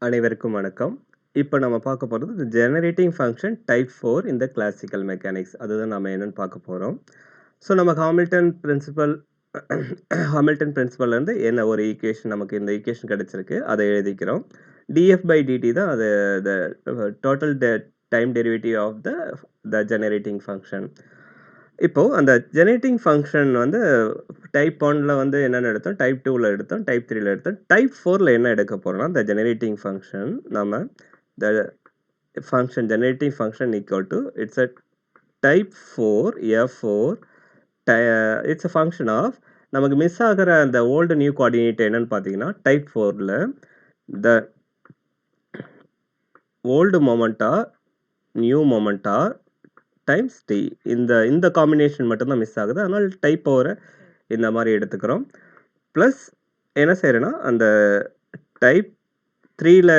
அனைவருக்கும் வணக்கம். இப்ப நம்ம பார்க்க போறது ஜெனரேட்டிங் ஃபங்ஷன் டைப் 4 இந்த கிளாசிக்கல் மெக்கானிக்ஸ். அதுதான் நம்ம என்னன்னு பார்க்க போறோம். ஸோ நம்ம ஹாமில்டன் பிரின்சிபல்லேருந்து என்ன ஒரு ஈக்குவேஷன் நமக்கு இந்த ஈக்குவேஷன் கிடைச்சிருக்கு. அதை எழுதிக்கிறோம். df/dt தான் அது the total time derivative of the generating function. இப்போ அந்த ஜெனரேட்டிங் ஃபங்ஷன் வந்து டைப் 1ல வந்து என்னென்ன எடுத்தோம், டைப் 2ல எடுத்தோம், டைப் 3ல எடுத்தோம். டைப் 4ல என்ன எடுக்க போறோம்னா, the generating function நம்ம the function generating function equal to it's a type 4 f4 it's a function of நமக்கு மிஸ் ஆகிற அந்த ஓல்டு நியூ கோஆர்டினேட் என்னன்னு பார்த்தீங்கன்னா, டைப் 4ல the old momenta new momenta times t இந்த காம்பினேஷன் மட்டும் தான் மிஸ் ஆகுது. அதனால டைப் 4 இந்த மாதிரி எடுத்துக்கிறோம். ப்ளஸ் என்ன செய்றேன்னா, அந்த டைப் 3ல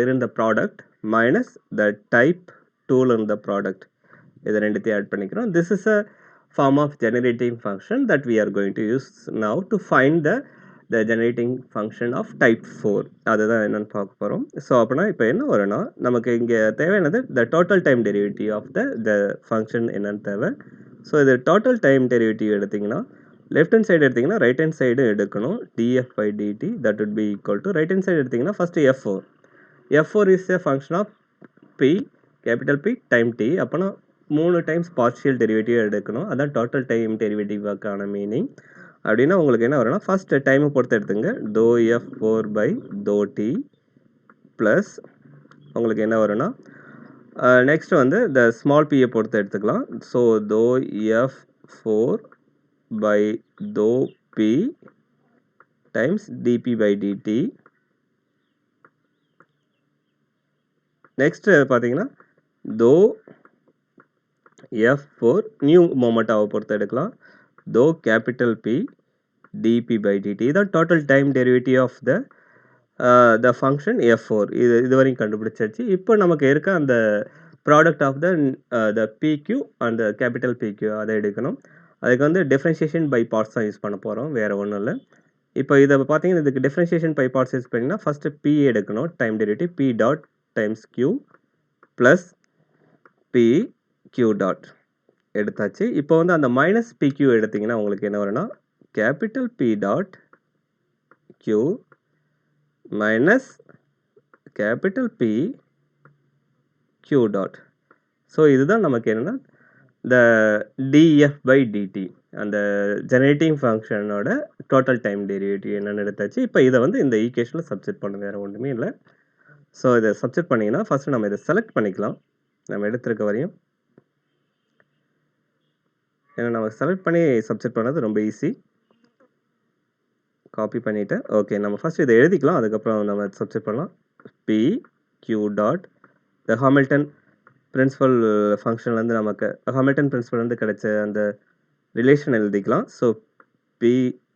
இருந்த ப்ராடக்ட் மைனஸ் த டைப் 2ல இருந்த ப்ராடக்ட் இது ரெண்டுத்தையும் ஆட் பண்ணிக்கிறோம். This is a form of generating function that we are going to use now to find the generating function of type 4. அதுதான் என்னன்னு பார்க்க போகிறோம். ஸோ அப்படின்னா இப்போ என்ன வரும்னா, நமக்கு இங்கே தேவையானது the total time derivative of the function என்னன்னு தேவை. ஸோ இது டோட்டல் டைம் டெரிவேட்டிவ் எடுத்திங்கன்னா, லெஃப்ட் ஹேண்ட் சைடு எடுத்திங்கன்னா ரைட் ஹேண்ட் சைடு எடுக்கணும். df/dt that would be equal to right hand side எடுத்திங்கன்னா first f4. f4 is a function of p, capital P time t. அப்போனா 3 times partial derivative எடுக்கணும். அதான் total time டெரிவேட்டிவ்க்கான meaning. அப்படின்னா உங்களுக்கு என்ன வரும்னா, ஃபர்ஸ்ட் டைமை பொறுத்து எடுத்துங்க. ∂f4/∂t ப்ளஸ் உங்களுக்கு என்ன வரும்னா, நெக்ஸ்ட் வந்து த ஸ்மால் பியை பொறுத்து எடுத்துக்கலாம். So ∂f4/∂p times dp/dt. Next பார்த்தீங்கன்னா, f4 நியூ மொமெண்டாவை பொறுத்து எடுக்கலாம். கேபிட்டல் P dp/dt தான் total time derivative of the function f4. இது வரைக்கும் கண்டுபிடிச்சாச்சு. இப்போ நமக்கு இருக்க அந்த product of the PQ and capital PQ அதை எடுக்கணும். அதுக்கு வந்து டிஃப்ரென்ஷியேஷன் பை பார்ட்ஸ் தான் யூஸ் பண்ண போகிறோம், வேறு ஒன்றும் இல்லை. இப்போ இதை பார்த்தீங்கன்னா, இதுக்கு டிஃப்ரென்ஷியேஷன் பை பார்ட்ஸ் யூஸ் பண்ணிங்கன்னா ஃபஸ்ட்டு P எடுக்கணும், time derivative P dot times Q plus P Q dot எடுத்தாச்சு. இப்போ வந்து அந்த மைனஸ் PQ எடுத்திங்கன்னா உங்களுக்கு என்ன வரும்னா, capital P dot Q minus capital P Q dot. So இதுதான் நமக்கு என்னென்னா த df/dt அந்த ஜெனரேட்டிங் ஃபங்க்ஷனோட டோட்டல் டைம் டெரிவேட்டிவ் என்னென்னு எடுத்தாச்சு. இப்போ இதை வந்து இந்த ஈக்குவேஷனில் சப்ஸ்டிட் பண்ண வேறு ஒன்றுமே இல்லை. ஸோ இதை சப்ஸ்டிட் பண்ணிங்கன்னா ஃபஸ்ட்டு நம்ம இதை செலக்ட் பண்ணிக்கலாம். நம்ம எடுத்திருக்க வரையும் ஏன்னா நம்ம செலக்ட் பண்ணி சப்ஸ்டிட் பண்ணது ரொம்ப ஈஸி. காப்பி பண்ணிவிட்டேன். ஓகே, நம்ம ஃபஸ்ட் இதை எழுதிக்கலாம், அதுக்கப்புறம் நம்ம சப்ஸ்டிட் பண்ணலாம். P Q dot the Hamilton principle ஃபங்க்ஷன்லேருந்து நமக்கு ஹாமில்டன் பிரின்சிபல்லேருந்து கிடைச்ச அந்த ரிலேஷன் எழுதிக்கலாம். So P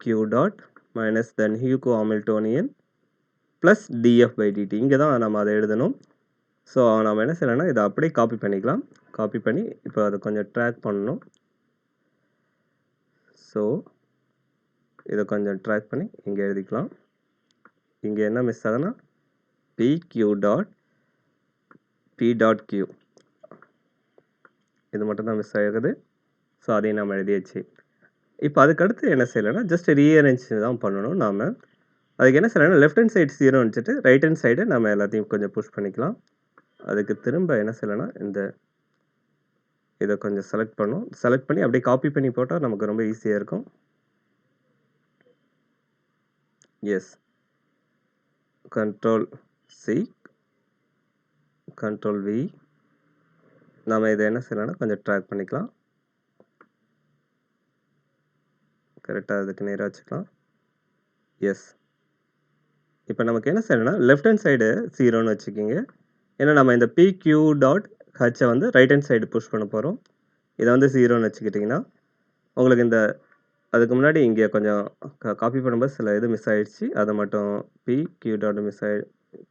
Q dot minus then ஹியூகோ ஹாமில்டோனியன் ப்ளஸ் df/dt. இங்கே தான் நம்ம அதை எழுதணும். ஸோ நம்ம என்ன செய்யலாம்னா, இதை அப்படியே காப்பி பண்ணிக்கலாம். காப்பி பண்ணி இப்போ அதை கொஞ்சம் ட்ராக் பண்ணணும். ஸோ இதை கொஞ்சம் ட்ராக் பண்ணி இங்கே எழுதிக்கலாம். இங்கே என்ன மிஸ் ஆகுதுன்னா, PQ dot P dot Q இது மட்டும் தான் மிஸ் ஆகுது. ஸோ அதையும் நம்ம எழுதியாச்சு. இப்போ அதுக்கடுத்து என்ன செய்யலைன்னா, ஜஸ்ட் ரீஅரேஞ்ச் தான் பண்ணணும் நாம். அதுக்கு என்ன செய்யலைன்னா, லெஃப்ட் ஹேண்ட் சைடு 0 வச்சுட்டு ரைட் ஹேண்ட் சைடு நம்ம எல்லாத்தையும் கொஞ்சம் புஷ் பண்ணிக்கலாம். அதுக்கு திரும்ப என்ன செய்யலைன்னா, இதை கொஞ்சம் செலக்ட் பண்ணணும். செலக்ட் பண்ணி அப்படியே காப்பி பண்ணி போட்டால் நமக்கு ரொம்ப ஈஸியாக இருக்கும். Yes, control C control V. நம்ம இதை என்ன செய்யலாம்னா கொஞ்சம் ட்ராக் பண்ணிக்கலாம். கரெக்டாக அதுக்கு நேராக வச்சுக்கலாம். எஸ், இப்போ நமக்கு என்ன செய்யணும்னா, லெஃப்ட் ஹேண்ட் சைடு 0ன்னு வச்சுக்கிங்க. ஏன்னா நம்ம இந்த PQ டாட் ஹச்சை வந்து ரைட் ஹேண்ட் சைடு புஷ் பண்ண போகிறோம். இதை வந்து 0ன்னு வச்சுக்கிட்டிங்கன்னா உங்களுக்கு அதுக்கு முன்னாடி இங்கே கொஞ்சம் காப்பி பண்ணும்போது சில இது மிஸ் ஆகிடுச்சு. அதை மட்டும் PQ dot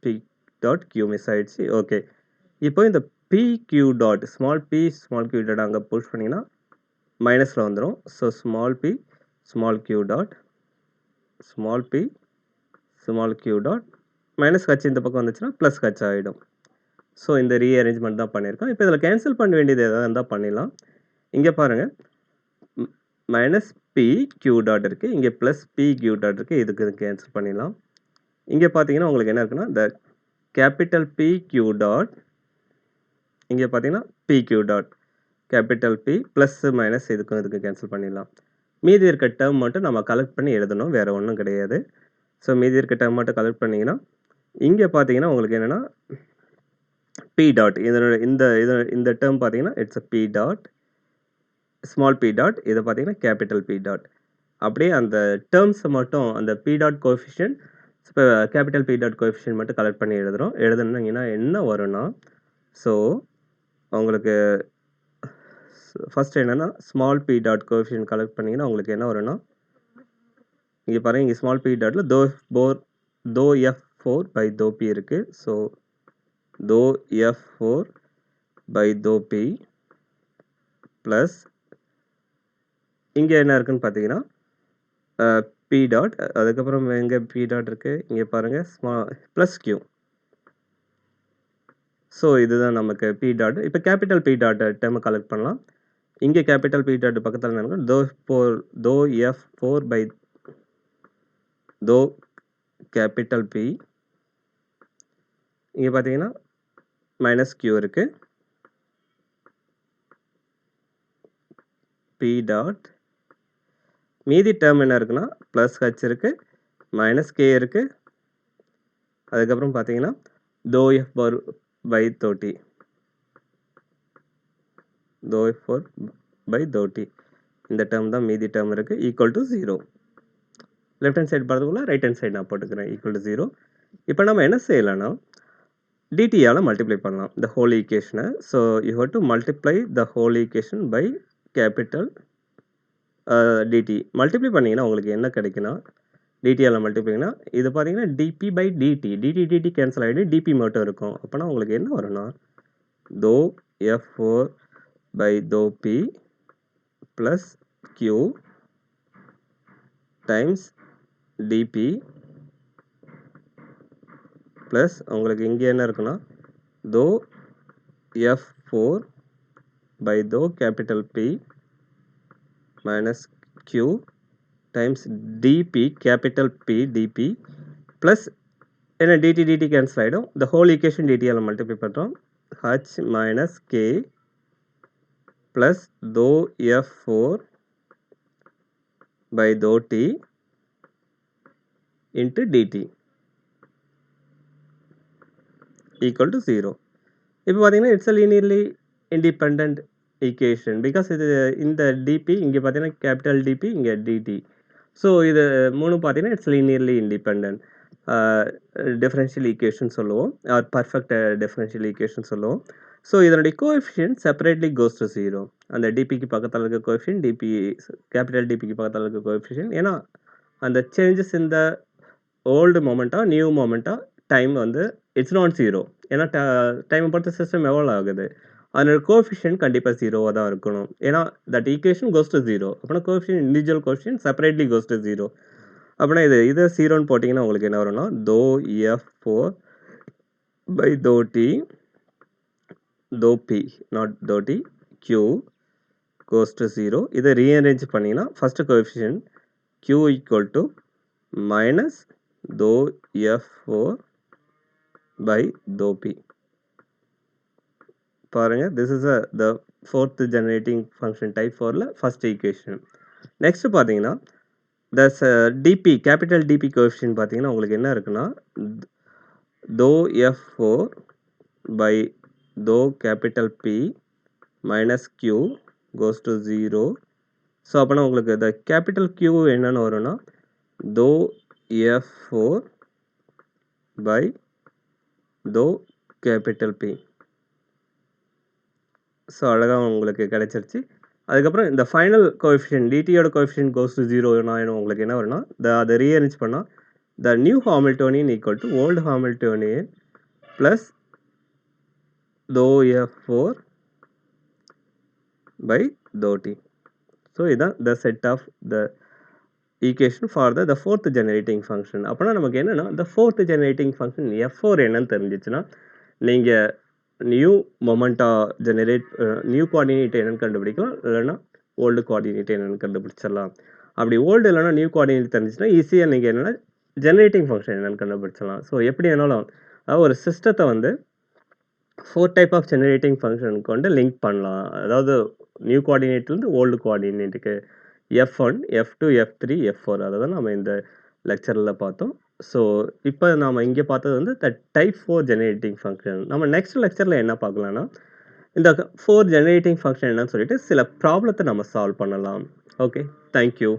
P dot Q miss ஆகிடுச்சு. ஓகே, இப்போ இந்த PQ dot small Q dot அங்கே புஷ் பண்ணிங்கன்னா மைனஸில் வந்துடும். So small Q dot Q dot minus H இந்த பக்கம் வந்துச்சுன்னா ப்ளஸ் ஹச் ஆகிடும். ஸோ இந்த ரீஅரேஞ்ச்மெண்ட் தான் பண்ணியிருக்கோம். இப்போ இதில் கேன்சல் பண்ண வேண்டியது எதாவது இருந்தால் பண்ணிடலாம். இங்கே பாருங்கள், மைனஸ் பி கியூ டாட் இருக்குது, இங்கே ப்ளஸ் பி கியூ டாட் இருக்குது. இதுக்கு கேன்சல் பண்ணிடலாம். இங்கே பார்த்தீங்கன்னா உங்களுக்கு என்ன இருக்குன்னா, இந்த கேபிட்டல் பி கியூ டாட், இங்கே பார்த்தீங்கன்னா P Q dot capital P plus minus இதுக்கு கேன்சல் பண்ணிடலாம். மீதி இருக்க டேர்ம் மட்டும் நம்ம கலெக்ட் பண்ணி எழுதணும், வேறு ஒன்றும் கிடையாது. ஸோ மீதி இருக்க டேர்ம் மட்டும் கலெக்ட் பண்ணிங்கன்னா இங்கே பார்த்தீங்கன்னா உங்களுக்கு என்னென்னா பி டாட், இதனோட இந்த டேர்ம் பார்த்தீங்கன்னா it's a P dot, small P dot, இதை பார்த்தீங்கன்னா கேபிட்டல் பி டாட். அப்படியே அந்த டேர்ம்ஸை மட்டும் அந்த பி டாட் கோஎஃபிஷியன்ட், இப்போ கேபிட்டல் பி டாட் கோஎஃபிஷியன்ட் மட்டும் கலெக்ட் பண்ணி எழுதணுங்கன்னா என்ன வரும்னா, ஸோ உங்களுக்கு ஃபஸ்ட் என்னென்னா small P dot coefficient collect பண்ணிங்கன்னா உங்களுக்கு என்ன வரும்னா, இங்கே பாருங்கள், இங்கே ஸ்மால் பி டாட்டில் தோ F4 பை தோ பி இருக்குது. ஸோ தோ F4 by do P plus இங்கே என்ன இருக்குன்னு பார்த்தீங்கன்னா பி டாட், அதுக்கப்புறம் எங்கே பி டாட் இருக்குது, இங்கே பாருங்கள் ப்ளஸ் கியூ. ஸோ இதுதான் நமக்கு பி டாட். இப்போ கேபிட்டல் பி டாட் டேர்மை கலெக்ட் பண்ணலாம். இங்கே கேபிட்டல் பி டாட் பக்கத்தில் என்ன இருக்கும், தோ F4 by do capital B, இங்கே பார்த்தீங்கன்னா மைனஸ் கியூ இருக்குது, பி டாட், மீதி டேர்ம் என்ன இருக்குன்னா ப்ளஸ் ஹச் இருக்குது, மைனஸ் கே இருக்குது, அதுக்கப்புறம் பார்த்தீங்கன்னா தோ F4 பை தோ டி, தோ F4 பை தோ டி, இந்த டேர்ம் தான் மீதி டேர்ம் இருக்குது, equal to 0. Left hand side பார்த்துக்குள்ள ரைட் ஹேண்ட் சைடு நான் போட்டுக்கிறேன், ஈக்குவல் டு 0. இப்போ நம்ம என்ன செய்யலாம்னா டிடியால் மல்டிப்ளை பண்ணலாம் இந்த ஹோல் ஈக்குவேஷனை. So you have to multiply the whole equation by capital d t. Multiply பண்ணிங்கன்னா உங்களுக்கு என்ன கிடைக்குன்னா, டிடியால் மல்டிப்ளைனா இது பார்த்தீங்கன்னா d p by d t, d t cancel ஆகிட்டு டிபி மட்டும் இருக்கும். அப்போனா உங்களுக்கு என்ன வரும்னா, தோ F4 by do P plus Q times d p plus உங்களுக்கு இங்கே என்ன இருக்குன்னா, do F4 by do capital P minus Q times d p capital P d p plus என்ன டிடி கேன்சல் ஆகிடும். இந்த ஹோல் ஈக்குவேஷன் டிடியால் மல்டிப்ளை பண்ணுறோம், ஹச் மைனஸ் கே ப்ளஸ் தோ F4 பை தோ D into d t equal to 0. இப்போ பார்த்தீங்கன்னா it's a linearly independent equation, because இது இந்த டிபி இங்கே பார்த்தீங்கன்னா கேபிட்டல் டிபி, இங்கே டிடி. ஸோ இது மூணு பார்த்தீங்கன்னா it's linearly independent differential equation சொல்லுவோம், ஆர் பர்ஃபெக்ட் டிஃபரன்ஷியல் ஈக்குவேஷன் சொல்லுவோம். ஸோ இதனுடைய கோஎஃபிஷியன்ட் செப்பரேட்லி கோஸ் டு 0. அந்த டிபிக்கு பக்கத்தில் இருக்க கோஎஃபிஷியன்ட், டிபி கேபிட்டல் டிபிக்கு பக்கத்தில் இருக்க கோஎஃபிஷியன்ட், ஏன்னா அந்த சேஞ்சஸ் இந்த ஓல்டு மொமெண்ட்டா நியூ மொமெண்ட்டா டைம் வந்து இட்ஸ் நாட் 0. ஏன்னா டைமை பொறுத்த சிஸ்டம் எவ்வளோ ஆகுது, அதனோட கோஎஃபிஷியன்ட் கண்டிப்பாக 0வாக தான் இருக்கணும். ஏன்னா தட் ஈக்குவேஷன் கோஸ் டு 0. அப்படின்னா coefficient individual coefficient separately cos to 0. அப்படின்னா இதை 0ன்னு போட்டிங்கன்னா உங்களுக்கு என்ன வரும்னா, தோ F4 பை தோ D do P not do D Q goes to 0. இதை ரீஅரேஞ்ச் பண்ணிங்கன்னா first coefficient Q equal to minus do F4 by dou p. பாருங்க, this is the fourth generating function type 4ல first equation. next பார்த்தீங்கன்னா the dp capital dp coefficient பார்த்தீங்கன்னா உங்களுக்கு என்ன இருக்குன்னா, dou F4 by dou capital P minus Q goes to 0. So அப்போனா உங்களுக்கு the capital Q என்னன்னு வரும்னா, dou F4 by dou capital P. So அழகாக உங்களுக்கு கிடைச்சிருச்சு. அதுக்கப்புறம் இந்த ஃபைனல் கோஎஃபிஷியன்ட் டிடியோட கோஎஃபிஷியன்ட் கோஸ் டு 0னா உங்களுக்கு என்ன வரும்னா, அதை ரீஅரேஞ்ச் பண்ணால் the new Hamiltonian equal to old Hamiltonian plus தோ F4 பை தோ டி. ஸோ இதுதான் the set of the equation for the fourth generating function. அப்போனா நமக்கு என்னன்னா the fourth generating function F4 என்னன்னு தெரிஞ்சிச்சுன்னா, நீங்க நியூ மொமெண்டா நியூ கோஆர்டினேட் என்னன்னு கண்டுபிடிக்கலாம். இல்லைன்னா ஓல்டு கோஆர்டினேட் என்னன்னு கண்டுபிடிச்சிடலாம். அப்படி ஓல்டு இல்லைன்னா நியூ கோஆர்டினேட் தெரிஞ்சுச்சுன்னா ஈஸியாக நீங்கள் என்னன்னா ஜெனரேட்டிங் ஃபங்க்ஷன் என்னன்னு கண்டுபிடிச்சிடலாம். ஸோ எப்படி வேணாலும் அதாவது ஒரு சிஸ்டத்தை வந்து 4 டைப் ஆஃப் ஜெனரேட்டிங் ஃபங்க்ஷனுக்கு வந்து லிங்க் பண்ணலாம். அதாவது new கோஆர்டினேட்லேருந்து old கோஆர்டினேட்டுக்கு F1, F2, F3, F4 அதை தான் நம்ம இந்த லெக்சரில் பார்த்தோம். ஸோ இப்போ நாம் இங்கே பார்த்தது வந்து த டைப் 4 ஜெனரேட்டிங் ஃபங்க்ஷன். நம்ம நெக்ஸ்ட் லெக்சரில் என்ன பார்க்கலாம்னா இந்த 4 ஜெனரேட்டிங் ஃபங்க்ஷன் என்னன்னு சொல்லிட்டு சில ப்ராப்ளத்தை நம்ம சால்வ் பண்ணலாம். Okay, thank you.